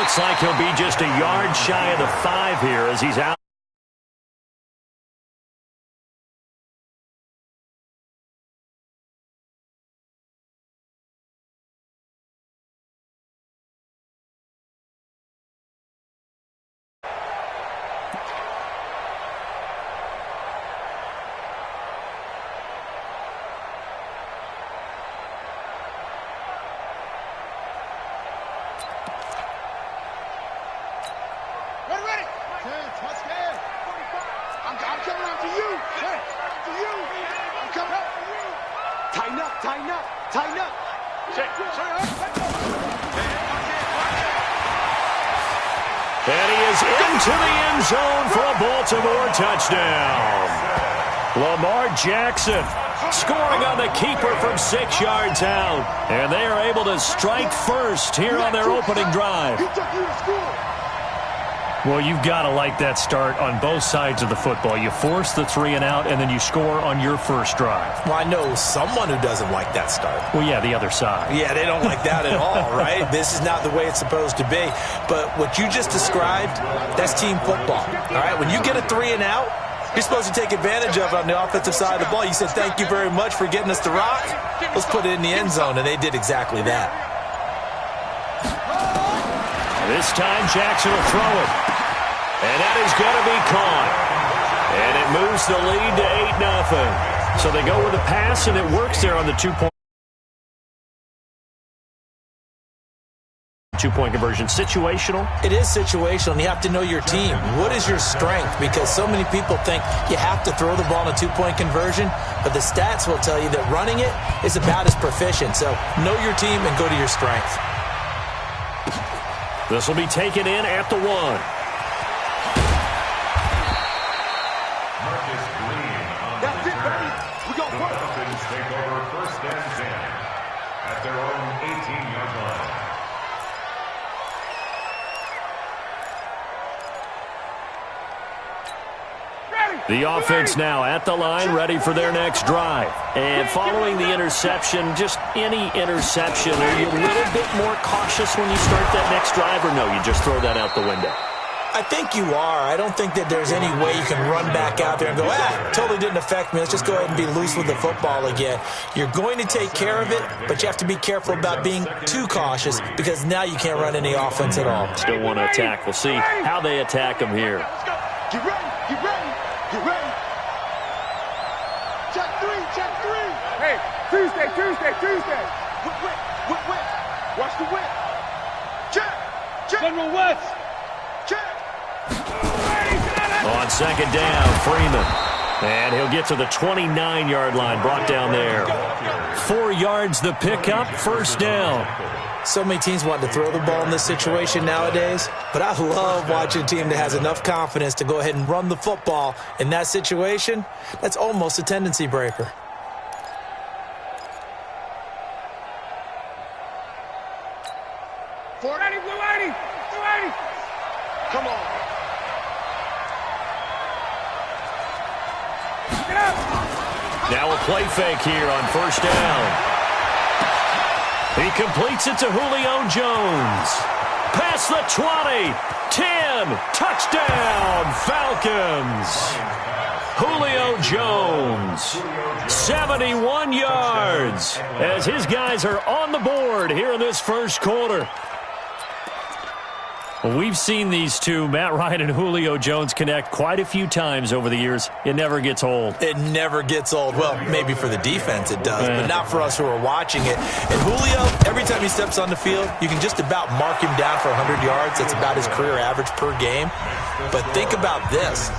Looks like he'll be just a yard shy of the 5 here as he's out. And he is into the end zone for a Baltimore touchdown. Lamar Jackson scoring on the keeper from 6 yards out. And they are able to strike first here on their opening drive. Well, you've got to like that start on both sides of the football. You force the 3 and out, and then you score on your first drive. Well, I know someone who doesn't like that start. Well, yeah, the other side. Yeah, they don't like that at all, right? This is not the way it's supposed to be. But what you just described, that's team football, all right? When you get a 3 and out, you're supposed to take advantage of it on the offensive side of the ball. You said, thank you very much for getting us the rock. Let's put it in the end zone, and they did exactly that. This time, Jackson will throw it. And that is going to be caught. And it moves the lead to 8-0. So they go with a pass, and it works there on the two-point conversion. Situational? It is situational, and you have to know your team. What is your strength? Because so many people think you have to throw the ball in a two-point conversion, but the stats will tell you that running it is about as proficient. So know your team and go to your strength. This will be taken in at the 1. Take over first and 10 at their own 18-yard line. The offense now at the line, ready for their next drive. And following the interception, just any interception, are you a little bit more cautious when you start that next drive, or no, you just throw that out the window? I think you are. I don't think that there's any way you can run back out there and go, totally didn't affect me. Let's just go ahead and be loose with the football again. You're going to take care of it, but you have to be careful about being too cautious because now you can't run any offense at all. Still want to attack. We'll see how they attack them here. Get ready, get ready, get ready. Check 3, check 3. Hey, Tuesday. Whip. Watch the whip. Check. General West. Check. On second down, Freeman. And he'll get to the 29-yard line, brought down there. 4 yards the pickup, first down. So many teams want to throw the ball in this situation nowadays, but I love watching a team that has enough confidence to go ahead and run the football in that situation. That's almost a tendency breaker. Blue 80. Come on. Get up. Now a play fake here on first down. He completes it to Julio Jones. Past the 20, 10, touchdown, Falcons. Julio Jones, 71 yards, as his guys are on the board here in this first quarter. Well, we've seen these two, Matt Ryan and Julio Jones, connect quite a few times over the years. It never gets old. It never gets old. Well, maybe for the defense it does, but not for us who are watching it. And Julio, every time he steps on the field, you can just about mark him down for 100 yards. That's about his career average per game. But think about this.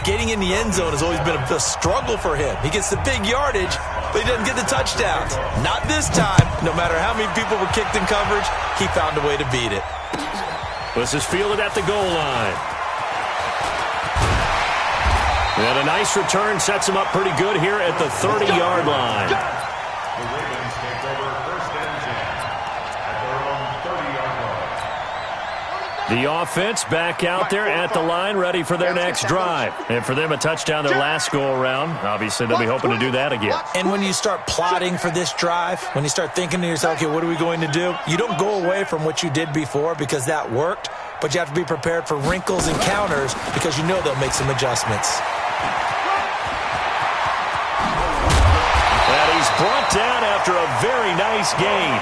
Getting in the end zone has always been a struggle for him. He gets the big yardage, but he doesn't get the touchdowns. Not this time. No matter how many people were kicked in coverage, he found a way to beat it. This is fielded at the goal line. And a nice return sets him up pretty good here at the 30-yard line. The Ravens take over first and 10 at their own 30-yard line. The offense back out there at the line, ready for their next drive. And for them, a touchdown their last go-around. Obviously, they'll be hoping to do that again. And when you start plotting for this drive, when you start thinking to yourself, okay, what are we going to do? You don't go away from what you did before because that worked, but you have to be prepared for wrinkles and counters because you know they'll make some adjustments. And he's brought down after a very nice gain.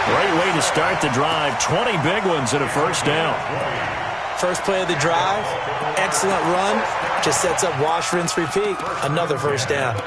Great way to start the drive. 20 big ones and a first down. First play of the drive, excellent run. Just sets up wash, rinse, repeat. Another first down.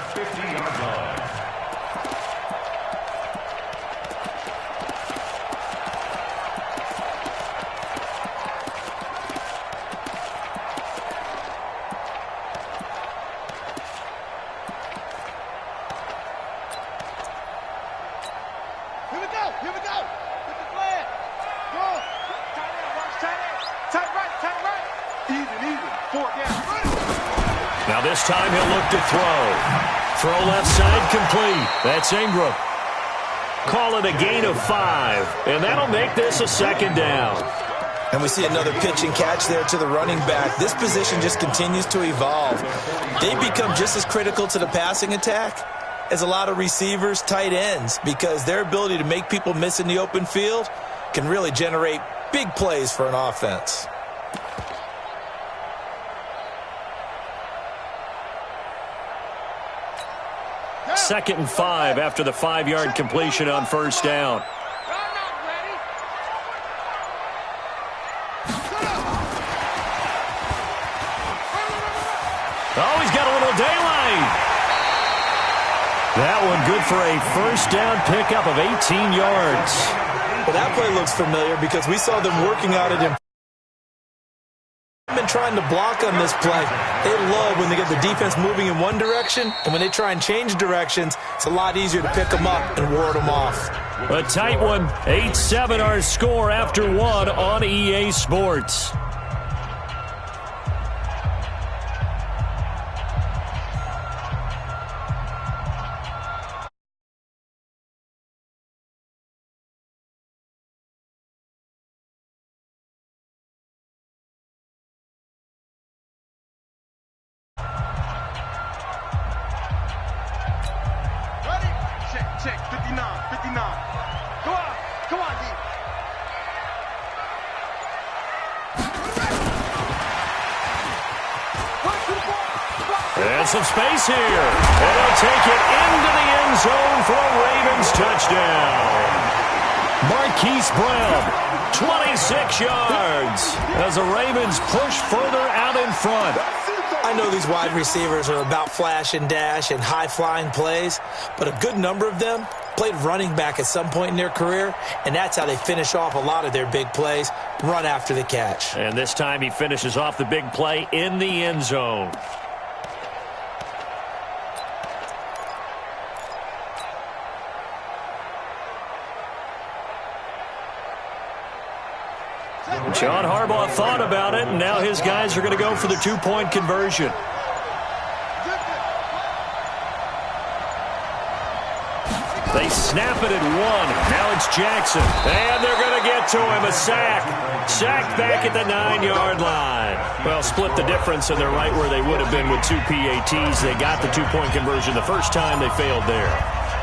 Now this time he'll look to throw. Throw left side complete. That's Ingram. Call it a gain of 5, and that'll make this a second down. And we see another pitch and catch there to the running back. This position just continues to evolve. They become just as critical to the passing attack as a lot of receivers, tight ends, because their ability to make people miss in the open field can really generate big plays for an offense. Second and 5 after the 5-yard completion on first down. Oh, he's got a little daylight. That one good for a first down pickup of 18 yards. Well, that play looks familiar because we saw them working out it in. Been trying to block on this play. They love when they get the defense moving in one direction, and when they try and change directions, it's a lot easier to pick them up and ward them off. A tight one. 8-7 our score after 1 on EA Sports. Check, 59. Go on, D. And some space here. And they'll take it into the end zone for a Ravens touchdown. Marquise Brown, 26 yards as the Ravens push further out in front. I know these wide receivers are about flash and dash and high-flying plays, but a good number of them played running back at some point in their career, and that's how they finish off a lot of their big plays, run after the catch. And this time he finishes off the big play in the end zone. John Harbaugh thought about it, and now his guys are going to go for the two-point conversion. They snap it at 1. Now it's Jackson. And they're going to get to him. A sack. Sacked back at the 9-yard line. Well, split the difference, and they're right where they would have been with 2 PATs. They got the two-point conversion the first time. They failed there.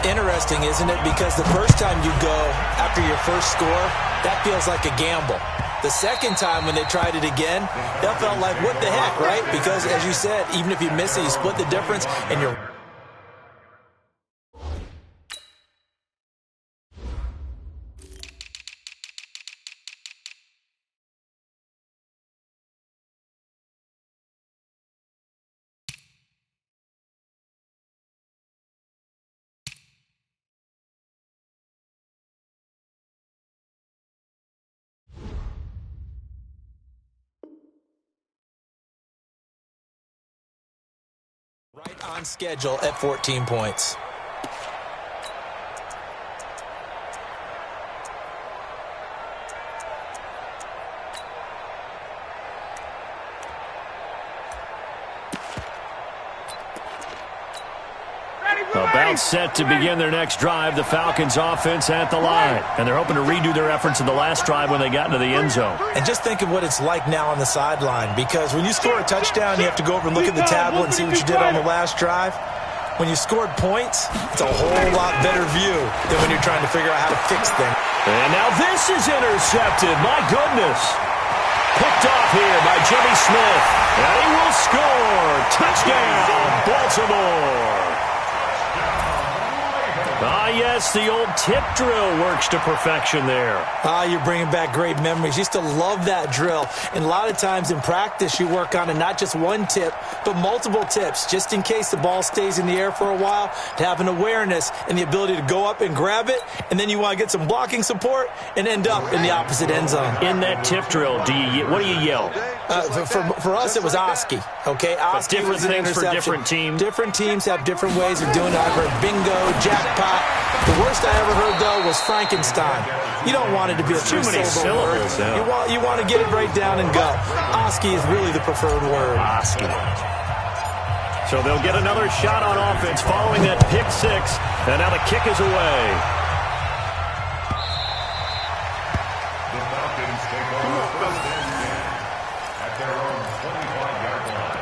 Interesting, isn't it? Because the first time you go after your first score, that feels like a gamble. The second time when they tried it again, that felt like, what the heck, right? Because, as you said, even if you miss it, you split the difference, and you're... right on schedule at 14 points. About Now set to begin their next drive, the Falcons offense at the line. And they're hoping to redo their efforts in the last drive when they got into the end zone. And just think of what it's like now on the sideline, because when you score a touchdown, you have to go over and look at the tablet and see what you did on the last drive. When you scored points, it's a whole lot better view than when you're trying to figure out how to fix things. And now this is intercepted. My goodness. Picked off here by Jimmy Smith. And he will score. Touchdown, Baltimore. Ah, yes, the old tip drill works to perfection there. Ah, you're bringing back great memories. Used to love that drill. And a lot of times in practice, you work on it, not just one tip, but multiple tips, just in case the ball stays in the air for a while, to have an awareness and the ability to go up and grab it, and then you want to get some blocking support and end up in the opposite end zone. In that tip drill, what do you yell? For us, it was Oski. Okay, Oski different was an things for interception. different teams. Different teams have different ways of doing it. I've heard bingo, jackpot. The worst I ever heard, though, was Frankenstein. You don't want it to be a too many syllables. Yeah. You want to get it right down and go. Oski is really the preferred word. Oski. So they'll get another shot on offense following that pick six. And now the kick is away. The Falcons take over first and 10 at their own 25-yard line.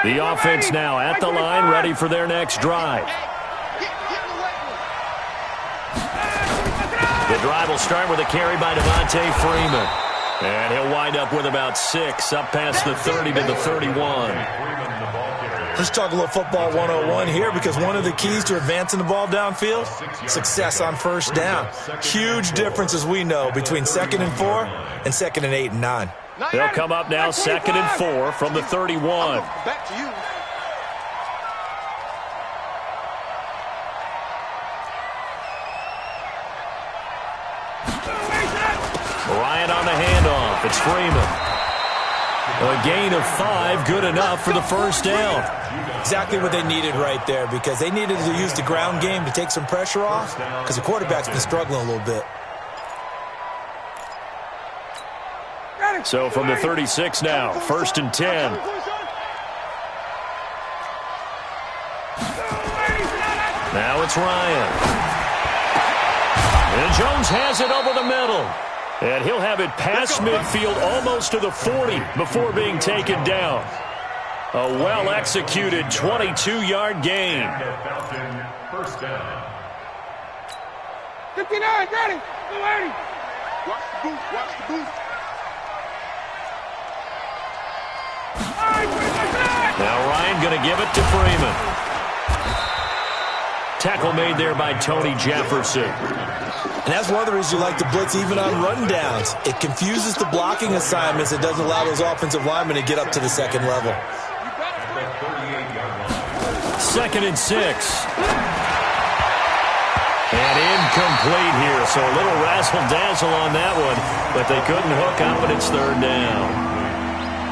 The offense now at the line, ready for their next drive. The drive will start with a carry by Devontae Freeman. And he'll wind up with about 6, up past the 30 to the 31. Let's talk a little football 101 here, because one of the keys to advancing the ball downfield, success on first down. Huge difference, as we know, between 2nd and 4 and 2nd and 8 and 9. They'll come up now 2nd and 4 from the 31. Back to you. Bryant on the handoff. It's Freeman. A gain of 5, good enough for the first down. Exactly what they needed right there, because they needed to use the ground game to take some pressure off, because the quarterback's been struggling a little bit. So from the 36 now, 1st and 10. Now it's Ryan. And Jones has it over the middle. And he'll have it past midfield almost to the 40 before being taken down. A well-executed 22-yard gain. Falcon first down. 59, ready. Go, Eddie. Watch the booth. Watch the booth. Now Ryan going to give it to Freeman. Tackle made there by Tony Jefferson. And that's one of the reasons you like to blitz even on rundowns. It confuses the blocking assignments. It doesn't allow those offensive linemen to get up to the second level. 2nd and 6. And incomplete here, so a little razzle-dazzle on that one, but they couldn't hook up, and it's 3rd down.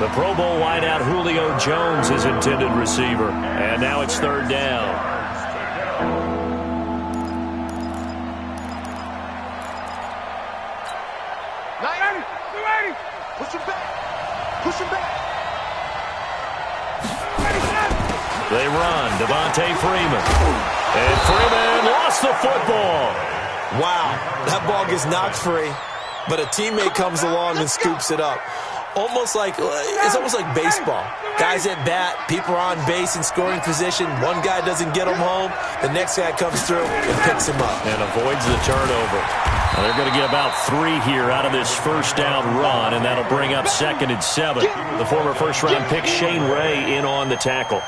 The Pro Bowl wideout Julio Jones is intended receiver, and now it's 3rd down. Push him back. Push him back. They run. Devontae Freeman. And Freeman lost the football. Wow, that ball gets knocked free, but a teammate comes along and scoops it up. It's almost like baseball. Guys at bat, people are on base in scoring position. One guy doesn't get him home. The next guy comes through and picks him up. And avoids the turnover. Now they're going to get about 3 here out of this first down run, and that'll bring up 2nd and 7. The former first-round pick Shane Ray in on the tackle.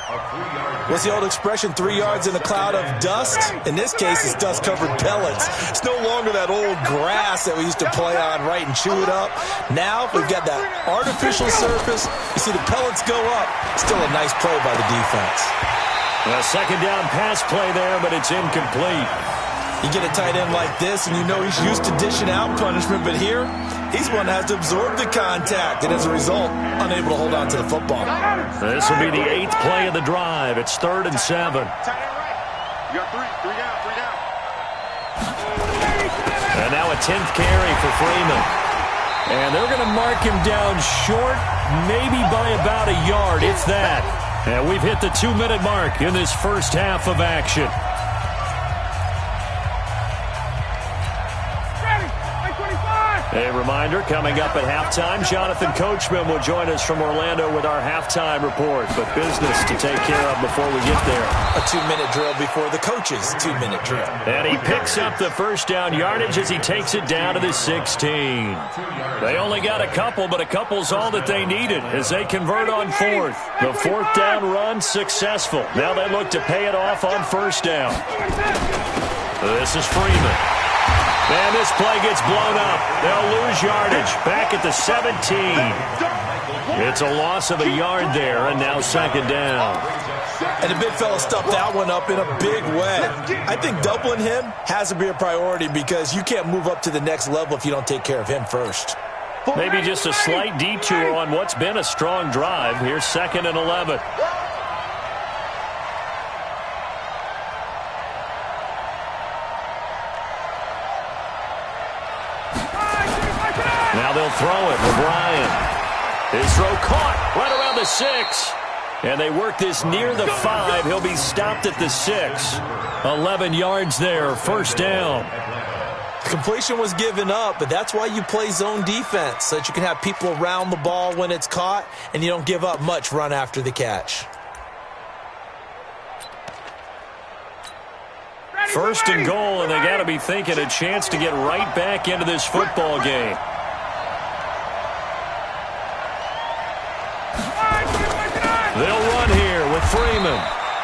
What's the old expression, 3 yards in a cloud of dust? In this case, it's dust-covered pellets. It's no longer that old grass that we used to play on, right, and chew it up. Now we've got that artificial surface. You see the pellets go up. Still a nice play by the defense. A 2nd down pass play there, but it's incomplete. You get a tight end like this, and you know he's used to dishing out punishment, but here, he's one that has to absorb the contact, and as a result, unable to hold on to the football. This will be the 8th play of the drive. It's 3rd and 7. Tight end right. You got 3 down. a 10th carry for Freeman. And they're going to mark him down short, maybe by about a yard, if that. And we've hit the 2-minute mark in this first half of action. A reminder, coming up at halftime, Jonathan Coachman will join us from Orlando with our halftime report. But business to take care of before we get there. A 2-minute drill before the coach's 2-minute drill. And he picks up the first down yardage as he takes it down to the 16. They only got a couple, but a couple's all that they needed as they convert on fourth. The fourth down run successful. Now they look to pay it off on first down. This is Freeman. And this play gets blown up. They'll lose yardage. Back at the 17. It's a loss of a yard there, and now second down. And the big fella stuffed that one up in a big way. I think doubling him has to be a priority because you can't move up to the next level if you don't take care of him first. Maybe just a slight detour on what's been a strong drive. Here's 2nd and 11. Now they'll throw it. O'Brien. His throw caught right around the 6. And they work this near the 5. He'll be stopped at the 6. 11 yards there. First down. Completion was given up, but that's why you play zone defense, so that you can have people around the ball when it's caught, and you don't give up much run after the catch. First and goal, and they got to be thinking a chance to get right back into this football game. They'll run here with Freeman.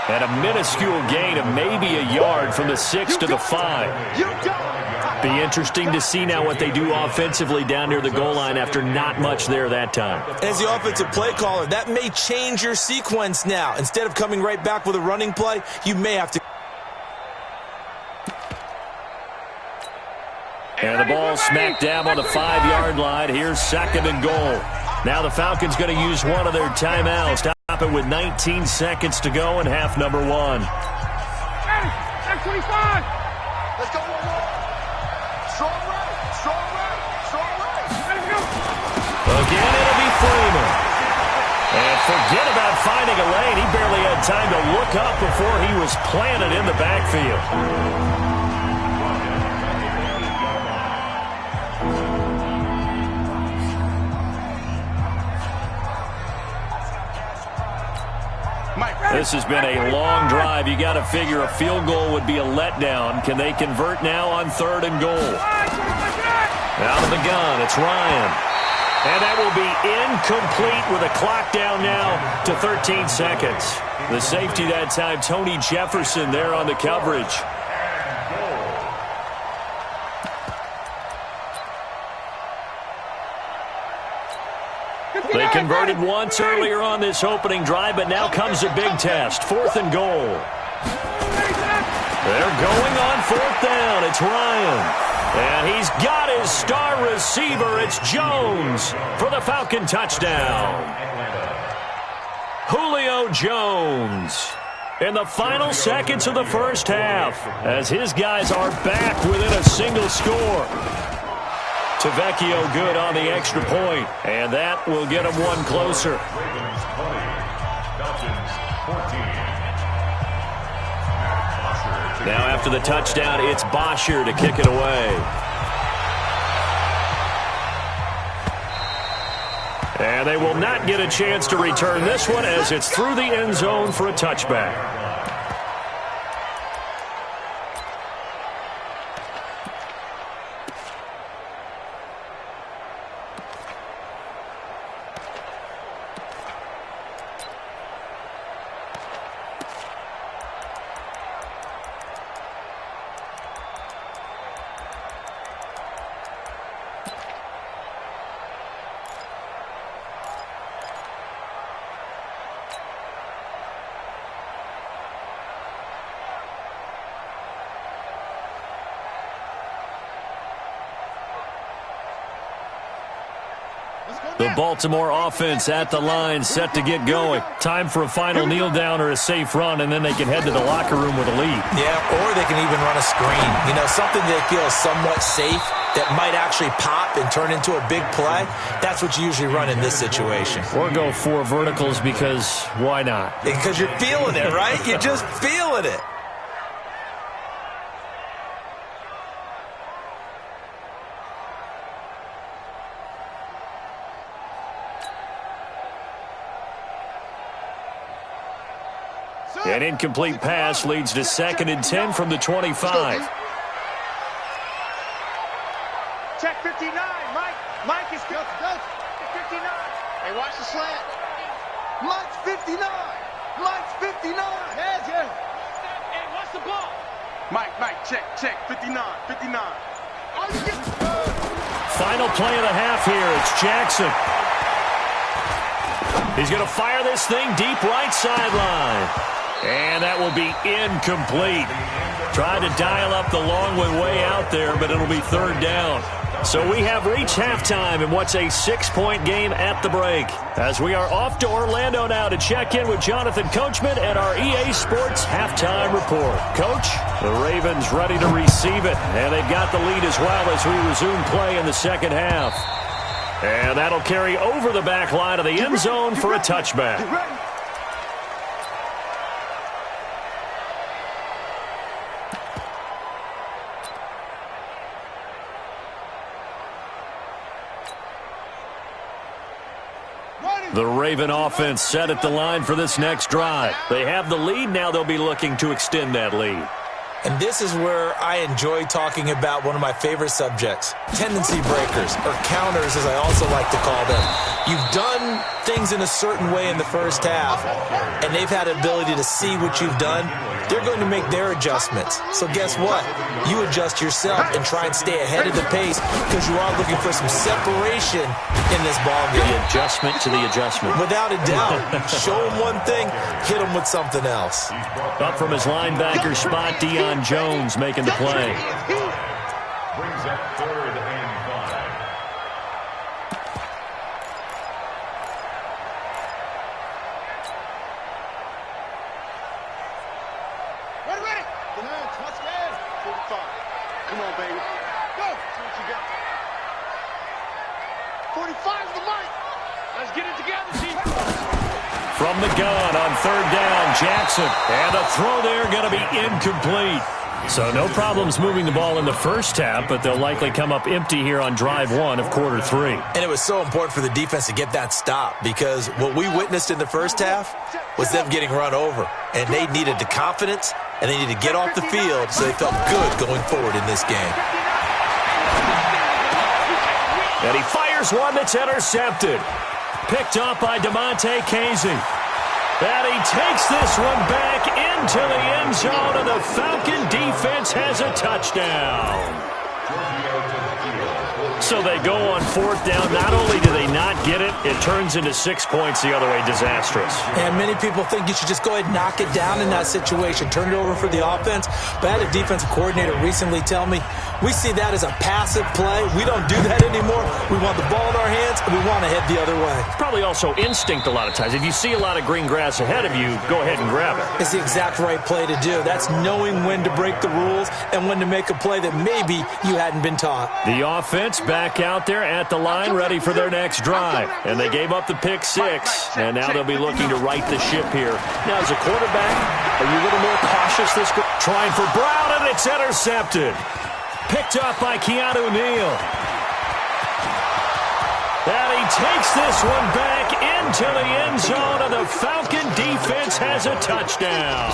And a minuscule gain of maybe a yard from the 6 to the 5. Be interesting to see now what they do offensively down near the goal line after not much there that time. As the offensive play caller, that may change your sequence now. Instead of coming right back with a running play, you may have to. And the ball smacked down on the 5-yard line. Here's 2nd and goal. Now the Falcons going to use one of their timeouts. Stop it with 19 seconds to go in half number 1. 25. Let's go. Strong right. Again, it'll be Freeman. And forget about finding a lane. He barely had time to look up before he was planted in the backfield. This has been a long drive. You got to figure a field goal would be a letdown. Can they convert now on 3rd and goal? Out of the gun, it's Ryan. And that will be incomplete with a clock down now to 13 seconds. The safety that time, Tony Jefferson there on the coverage. They converted once earlier on this opening drive, but now comes a big test. 4th and goal. They're going on 4th down. It's Ryan. And he's got his star receiver. It's Jones for the Falcon touchdown. Julio Jones in the final seconds of the first half as his guys are back within a single score. Tavecchio good on the extra point, and that will get him one closer. Now after the touchdown, it's Bosher to kick it away. And they will not get a chance to return this one as it's through the end zone for a touchback. The Baltimore offense at the line, set to get going. Time for a final kneel down or a safe run, and then they can head to the locker room with a lead. Yeah, or they can even run a screen. You know, something they feel is somewhat safe that might actually pop and turn into a big play. That's what you usually run in this situation. Or go 4 verticals because why not? Because you're feeling it, right? You're just feeling it. An incomplete pass leads to 2nd and 10 from the 25. Check 59, Mike. Mike is good. 59. Hey, watch the slant. Mike's 59. Mike's 59. Heads, yeah. Hey, watch the ball. Mike, check, 59. Final play of the half here. It's Jackson. He's going to fire this thing deep right sideline. And that will be incomplete. Tried to dial up the long way out there, but it'll be 3rd down. So we have reached halftime in what's a 6-point game at the break. As we are off to Orlando now to check in with Jonathan Coachman and our EA Sports Halftime Report. Coach, the Ravens ready to receive it, and they've got the lead as well as we resume play in the second half. And that'll carry over the back line of the end zone for a touchback. The Raven offense set at the line for this next drive. They have the lead. Now they'll be looking to extend that lead. And this is where I enjoy talking about one of my favorite subjects, tendency breakers, or counters as I also like to call them. You've done things in a certain way in the first half, and they've had the ability to see what you've done. They're going to make their adjustments. So guess what? You adjust yourself and try and stay ahead of the pace because you are looking for some separation in this ball game. The adjustment to the adjustment. Without a doubt. Show them one thing, hit them with something else. Up from his linebacker spot, Deion Jones making the play. Brings up 3rd and 5. Ready. Touchdown. 45. Come on, baby. Go. See what you got. 45's the mic. Let's get it together, team. From the gun on 3rd down, Jackson. And a throw there going to be incomplete. So no problems moving the ball in the first half, but they'll likely come up empty here on drive 1 of quarter 3. And it was so important for the defense to get that stop because what we witnessed in the first half was them getting run over. And they needed the confidence, and they needed to get off the field so they felt good going forward in this game. And he fires one that's intercepted. Picked up by DeMonte Casey. And he takes this one back into the end zone, and the Falcon defense has a touchdown. So they go on 4th down. Not only do they not get it, it turns into 6 points the other way. Disastrous. And many people think you should just go ahead and knock it down in that situation, turn it over for the offense. But I had a defensive coordinator recently tell me, we see that as a passive play. We don't do that anymore. We want the ball in our hands, and we want to head the other way. Probably also instinct a lot of times. If you see a lot of green grass ahead of you, go ahead and grab it. It's the exact right play to do. That's knowing when to break the rules and when to make a play that maybe you hadn't been taught. The offense back out there at the line, ready for their next drive. And they gave up the pick 6, and now they'll be looking to right the ship here. Now, as a quarterback, are you a little more cautious this game? Trying for Brown, and it's intercepted. Picked up by Keanu Neal. And he takes this one back into the end zone, and the Falcon defense has a touchdown.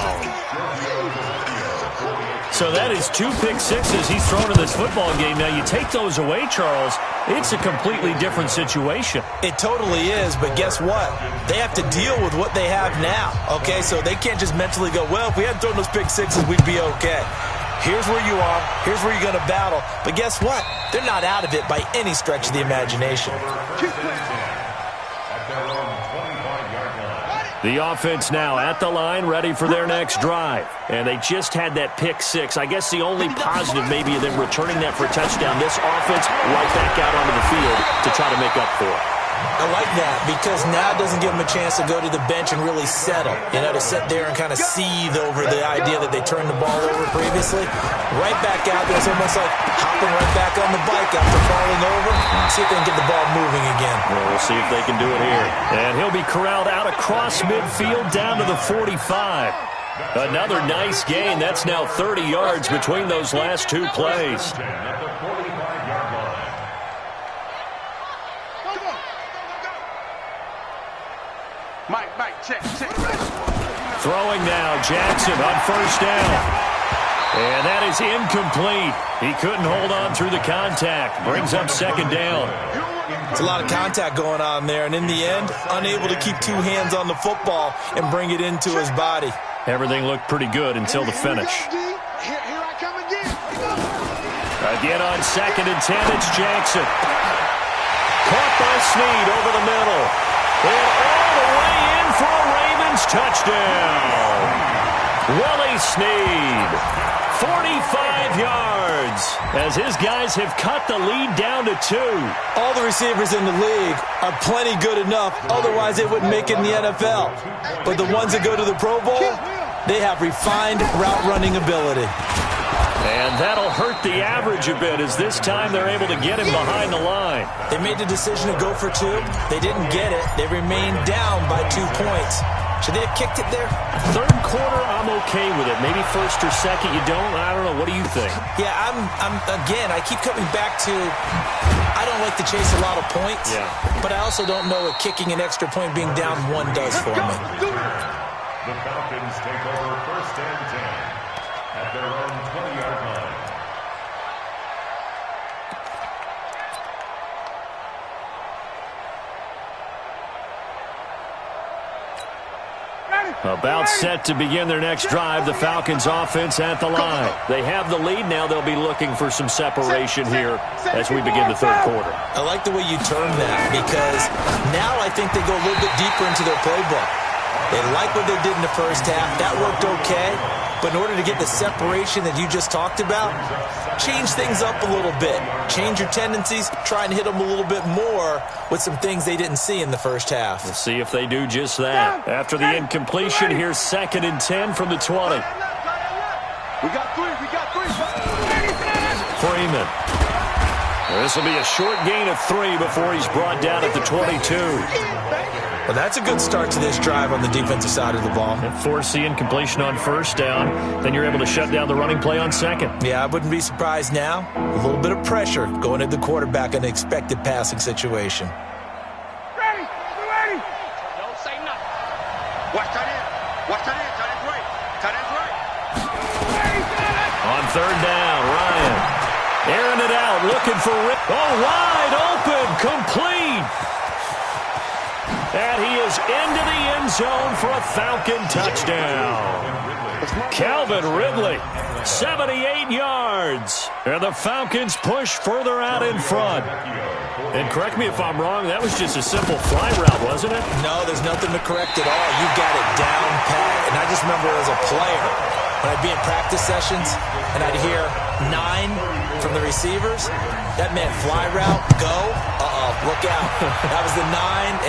So that is 2 pick sixes he's thrown in this football game. Now, you take those away, Charles, it's a completely different situation. It totally is, but guess what? They have to deal with what they have now, okay? So they can't just mentally go, well, if we hadn't thrown those pick sixes, we'd be okay. Here's where you are. Here's where you're going to battle. But guess what? They're not out of it by any stretch of the imagination. The offense now at the line, ready for their next drive. And they just had that pick 6. I guess the only positive maybe of them returning that for a touchdown. This offense right back out onto the field to try to make up for it. I like that because now it doesn't give them a chance to go to the bench and really settle, to sit there and kind of seethe over the idea that they turned the ball over previously. Right back out there. It's almost like hopping right back on the bike after falling over. See if they can get the ball moving again. Well, we'll see if they can do it here. And he'll be corralled out across midfield down to the 45. Another nice gain. That's now 30 yards between those last two plays. Mike, check. Throwing now, Jackson on first down. And that is incomplete. He couldn't hold on through the contact. Brings up second down. It's a lot of contact going on there, and in the end, unable to keep two hands on the football and bring it into his body. Everything looked pretty good until the finish. Here I come again. Again on 2nd and 10, it's Jackson. Caught by Snead over the middle. And all the way in for a Ravens touchdown. Willie Snead, 45 yards, as his guys have cut the lead down to 2. All the receivers in the league are plenty good enough, otherwise they wouldn't make it in the NFL. But the ones that go to the Pro Bowl, they have refined route running ability. And that'll hurt the average a bit, as this time they're able to get him behind the line. They made the decision to go for 2. They didn't get it. They remained down by 2 points. Should they have kicked it there? Third quarter, I'm okay with it. Maybe first or second, you don't. I don't know. What do you think? Yeah, again, I keep coming back to I don't like to chase a lot of points, but I also don't know what kicking an extra point being down 1 does for me. The Falcons take over 1st and 10 at their own 20-yard line. About set to begin their next drive, the Falcons offense at the line. They have the lead now. They'll be looking for some separation here as we begin the third quarter. I like the way you term that because now I think they go a little bit deeper into their playbook. They like what they did in the first half. That worked okay. But in order to get the separation that you just talked about, change things up a little bit. Change your tendencies. Try and hit them a little bit more with some things they didn't see in the first half. We'll see if they do just that. After the incompletion, here's 2nd and 10 from the 20. We got three. Freeman. This will be a short gain of 3 before he's brought down at the 22. Well, that's a good start to this drive on the defensive side of the ball. And force the incompletion on first down. Then you're able to shut down the running play on second. Yeah, I wouldn't be surprised now. A little bit of pressure going at the quarterback in an expected passing situation. Ready. Don't say nothing. Watch tight end. Tight end's right. On third down, Ryan. Airing it out, looking for Rick. Oh, wide open, complete. And he is into the end zone for a Falcon touchdown. Calvin Ridley, 78 yards. And the Falcons push further out in front. And correct me if I'm wrong, that was just a simple fly route, wasn't it? No, there's nothing to correct at all. You got it down pat. And I just remember as a player, when I'd be in practice sessions and I'd hear 9 from the receivers, that meant fly route, go, look out. That was the 9,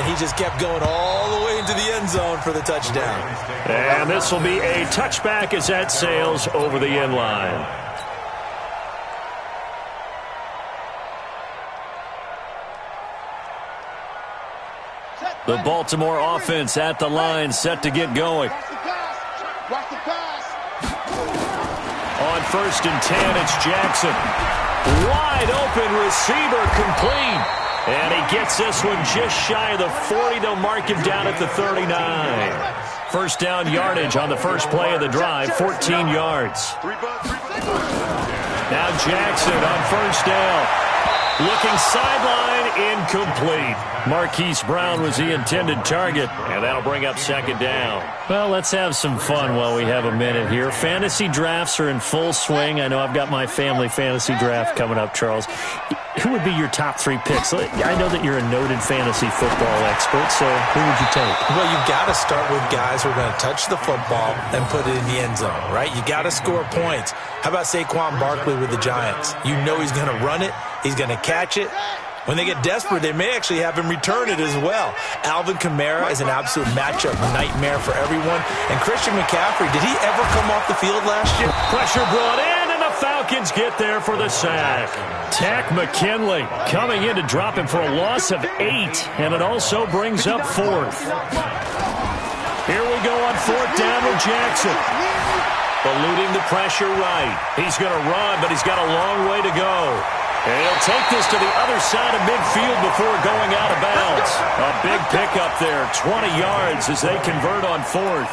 and he just kept going all the way into the end zone for the touchdown. And this will be a touchback as that sails over the end line. The Baltimore offense at the line, set to get going. Watch the pass. On 1st and 10, it's Jackson. Wide open receiver, complete. And he gets this one just shy of the 40. They'll mark him down at the 39. First down yardage on the first play of the drive, 14 yards. Now Jackson on first down. Looking sideline, incomplete. Marquise Brown was the intended target, and that'll bring up second down. Well, let's have some fun while we have a minute here. Fantasy drafts are in full swing. I know I've got my family fantasy draft coming up, Charles. Who would be your top 3 picks? I know that you're a noted fantasy football expert, so who would you take? Well, you've got to start with guys who are going to touch the football and put it in the end zone, right? You got to score points. How about Saquon Barkley with the Giants? You know he's going to run it, he's going to catch it, When they get desperate, they may actually have him return it as well. Alvin Kamara is an absolute matchup nightmare for everyone. And Christian McCaffrey, did he ever come off the field last year? Pressure brought in, and the Falcons get there for the sack. Tack McKinley coming in to drop him for a loss of 8, and it also brings up 4th. Here we go on 4th down with Jackson. Eluding the pressure right. He's going to run, but he's got a long way to go. And he'll take this to the other side of midfield before going out of bounds. A big pickup there, 20 yards as they convert on 4th.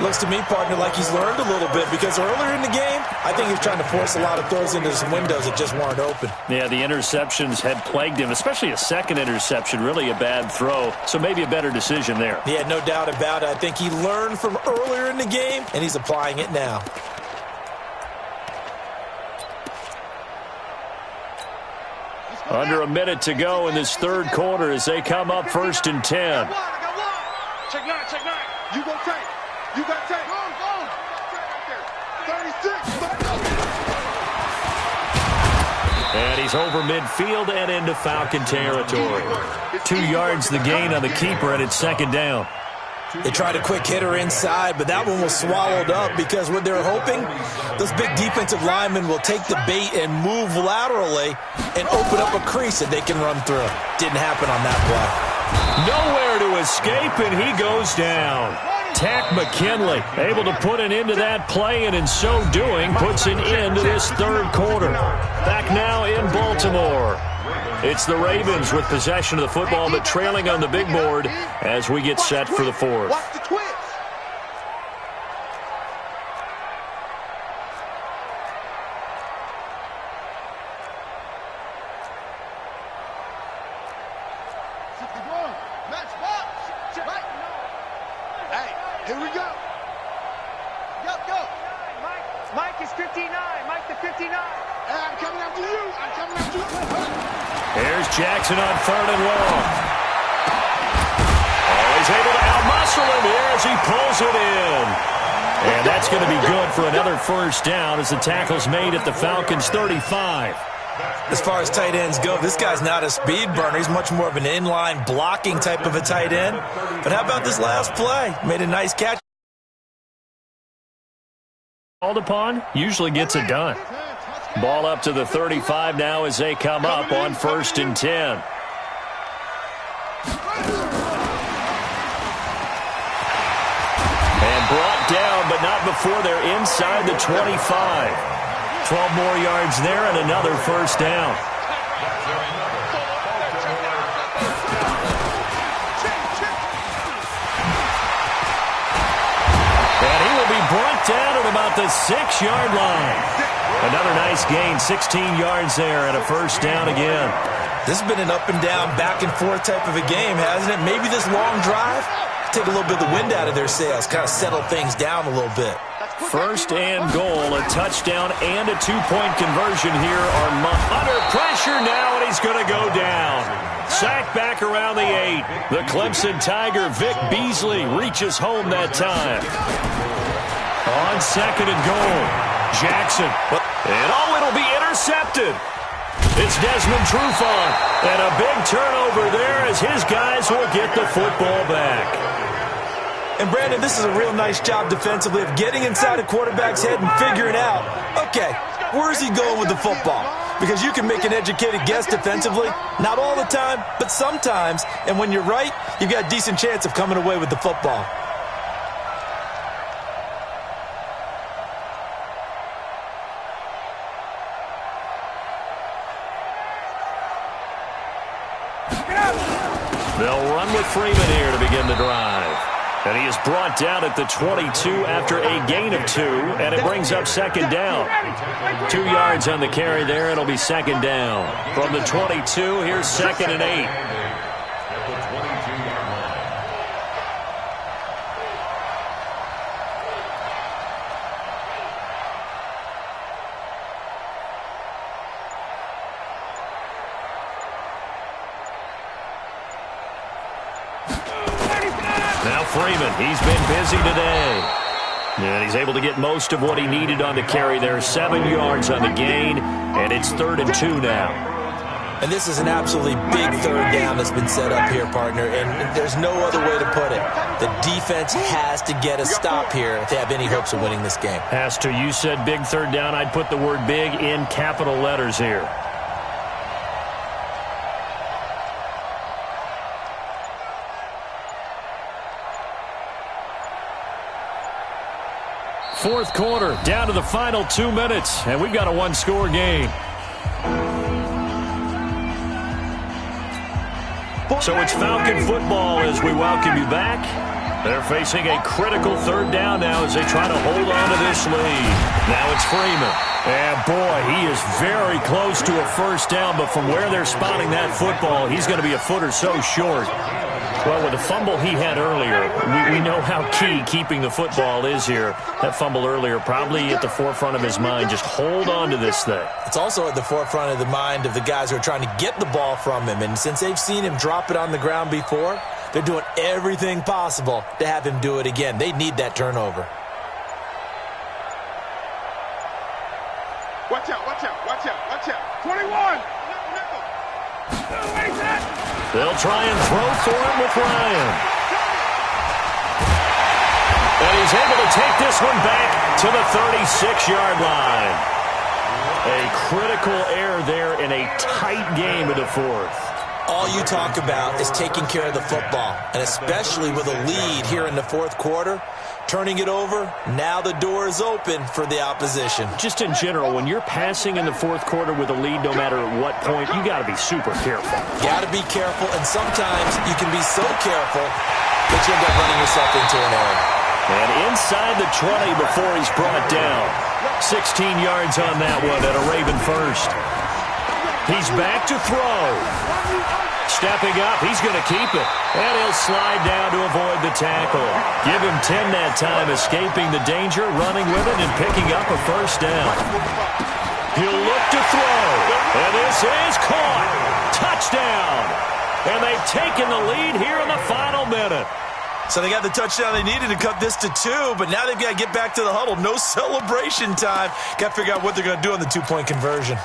Looks to me, partner, like he's learned a little bit because earlier in the game, I think he was trying to force a lot of throws into some windows that just weren't open. Yeah, the interceptions had plagued him, especially a second interception, really a bad throw. So maybe a better decision there. Yeah, no doubt about it. I think he learned from earlier in the game, and he's applying it now. Under a minute to go in this third quarter as they come up 1st and 10. Check 9. You go take. You got take. Go. 36. And he's over midfield and into Falcon territory. 2 yards the gain on the keeper, and it's 2nd down. They tried a quick hitter inside, but that one was swallowed up because what they're hoping, those big defensive linemen will take the bait and move laterally and open up a crease that they can run through. Didn't happen on that play. Nowhere to escape, and he goes down. Tack McKinley able to put an end to that play, and in so doing, puts an end to this third quarter. Back now in Baltimore. It's the Ravens with possession of the football, but trailing on the big board as we get set for the 4th. Watch the twist. Hey, here we go. Go. Mike is 59. Mike the 59. Hey, I'm coming after you. Here's Jackson on 3rd and long. Oh, he's able to outmuscle him here as he pulls it in. And that's going to be good for another 1st down as the tackle's made at the Falcons' 35. As far as tight ends go, this guy's not a speed burner. He's much more of an inline blocking type of a tight end. But how about this last play? Made a nice catch. Called upon, usually gets it done. Ball up to the 35 now as they come up on 1st and 10. And brought down, but not before they're inside the 25. 12 more yards there and another 1st down. And he will be brought down at about the 6-yard line. Another nice gain, 16 yards there, and a 1st down again. This has been an up and down, back and forth type of a game, hasn't it? Maybe this long drive, take a little bit of the wind out of their sails, kind of settle things down a little bit. 1st and goal, a touchdown and a 2-point conversion here are under pressure now, and he's going to go down. Sacked back around the 8. The Clemson Tiger, Vic Beasley, reaches home that time. On 2nd and goal, Jackson. And it'll be intercepted. It's Desmond Trufant. And a big turnover there as his guys will get the football back. And, Brandon, this is a real nice job defensively of getting inside a quarterback's head and figuring out, okay, where's he going with the football? Because you can make an educated guess defensively. Not all the time, but sometimes. And when you're right, you've got a decent chance of coming away with the football. They'll run with Freeman here to begin the drive. And he is brought down at the 22 after a gain of 2, and it brings up 2nd down. 2 yards on the carry there, it'll be 2nd down. From the 22, here's 2nd and 8. Now Freeman, he's been busy today. And he's able to get most of what he needed on the carry there. 7 yards on the gain, and it's 3rd and 2 now. And this is an absolutely big third down that's been set up here, partner, and there's no other way to put it. The defense has to get a stop here if they have any hopes of winning this game. Has to. You said big third down. I'd put the word big in capital letters here. Fourth quarter, down to the final 2 minutes, and we've got a one-score game. So it's Falcon football as we welcome you back. They're facing a critical third down now as they try to hold on to this lead. Now it's Freeman. And, boy, he is very close to a first down, but from where they're spotting that football, he's going to be a foot or so short. Well, with the fumble he had earlier, we know how key keeping the football is here. That fumble earlier probably at the forefront of his mind. Just hold on to this thing. It's also at the forefront of the mind of the guys who are trying to get the ball from him. And since they've seen him drop it on the ground before, they're doing everything possible to have him do it again. They need that turnover. Watch out, watch out, watch out, watch out. 21! They'll try and throw for him with Ryan. And he's able to take this one back to the 36-yard line. A critical error there in a tight game of the fourth. All you talk about is taking care of the football, and especially with a lead here in the fourth quarter. Turning it over, now the door is open for the opposition. Just in general, when you're passing in the fourth quarter with a lead, no matter at what point, you got to be super careful. Got to be careful, and sometimes you can be so careful that you end up running yourself into an error. And inside the 20 before he's brought down. 16 yards on that one at a Raven first. He's back to throw. Stepping up, he's going to keep it. And he'll slide down to avoid the tackle. Give him 10 that time, escaping the danger, running with it, and picking up a first down. He'll look to throw. And this is caught. Touchdown. And they've taken the lead here in the final minute. So they got the touchdown they needed to cut this to 2, but now they've got to get back to the huddle. No celebration time. Got to figure out what they're going to do on the two-point conversion.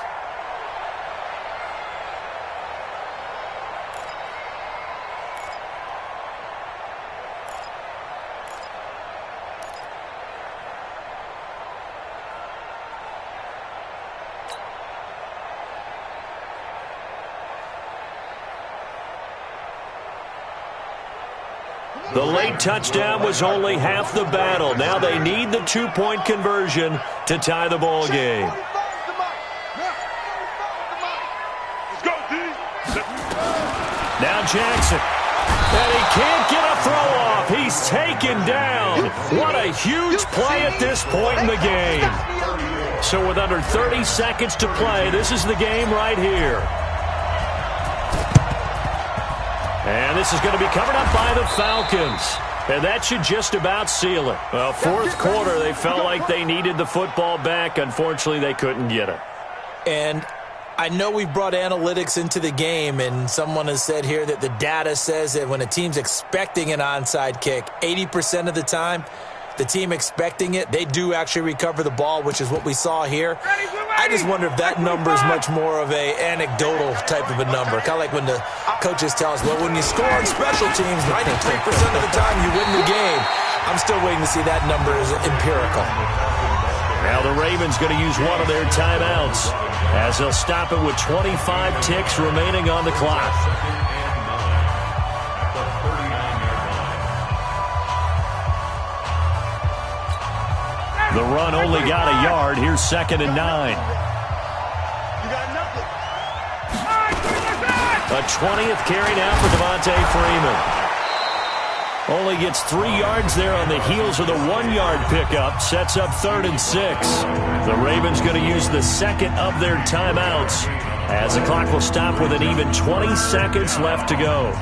The late touchdown was only half the battle. Now they need the two-point conversion to tie the ball game. Now Jackson. And he can't get a throw off. He's taken down. What a huge play at this point in the game. So with under 30 seconds to play, this is the game right here. And this is going to be covered up by the Falcons. And that should just about seal it. Well, fourth quarter, they felt like they needed the football back. Unfortunately, they couldn't get it. And I know we've brought analytics into the game, and someone has said here that the data says that when a team's expecting an onside kick, 80% of the time, the team expecting it, they do actually recover the ball, which is what we saw here. I just wonder if that number is much more of a anecdotal type of a number. Kind of like when the coaches tell us, well, when you score on special teams, 93% of the time you win the game. I'm still waiting to see that number is empirical. Now the Ravens going to use one of their timeouts as they'll stop it with 25 ticks remaining on the clock. The run only got a yard. Here's 2nd and 9. A 20th carry now for Devontae Freeman. Only gets 3 yards there on the heels of the 1-yard pickup. Sets up 3rd and 6. The Ravens going to use the second of their timeouts as the clock will stop with an even 20 seconds left to go.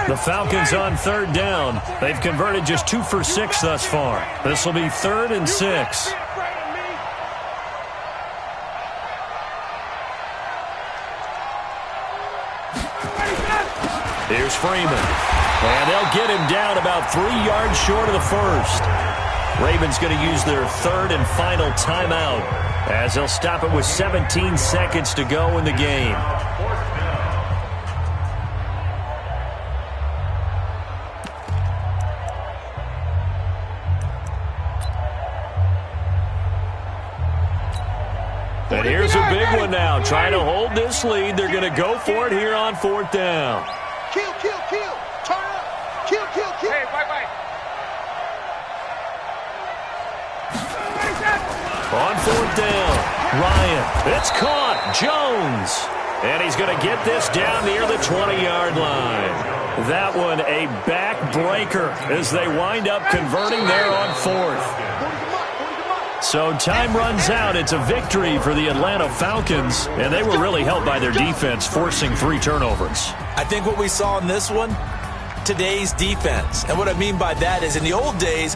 The Falcons on 3rd down. They've converted just 2 for 6 thus far. This will be 3rd and 6. Here's Freeman. And they'll get him down about 3 yards short of the first. Ravens going to use their third and final timeout as they'll stop it with 17 seconds to go in the game. And here's a big one now. Trying to hold this lead. They're going to go for it here on fourth down. Kill. Turn up. Kill. Hey, bye. On fourth down, Ryan. It's caught. Jones. And he's going to get this down near the 20-yard line. That one a backbreaker as they wind up converting there on fourth. So time runs out. It's a victory for the Atlanta Falcons, and they were really helped by their defense, forcing 3 turnovers. I think what we saw in this one, today's defense. And what I mean by that is in the old days,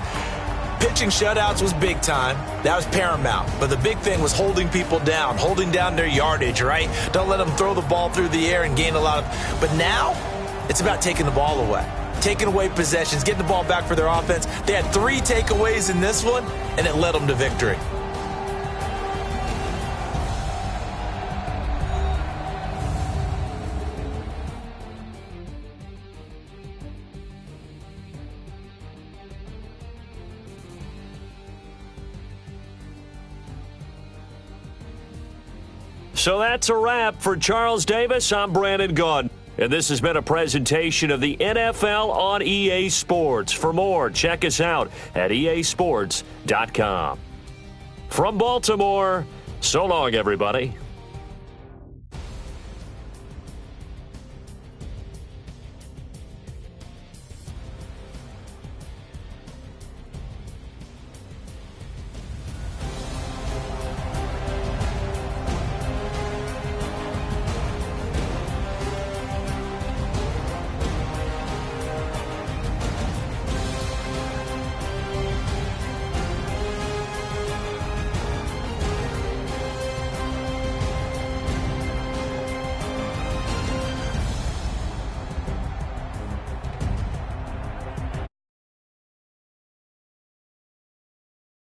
pitching shutouts was big time. That was paramount. But the big thing was holding people down, holding down their yardage, right? Don't let them throw the ball through the air and gain a lot of... But now, it's about taking the ball away. Taking away possessions, getting the ball back for their offense. They had 3 takeaways in this one, and it led them to victory. So that's a wrap for Charles Davis. I'm Brandon Gaudin. And this has been a presentation of the NFL on EA Sports. For more, check us out at easports.com. From Baltimore, so long, everybody.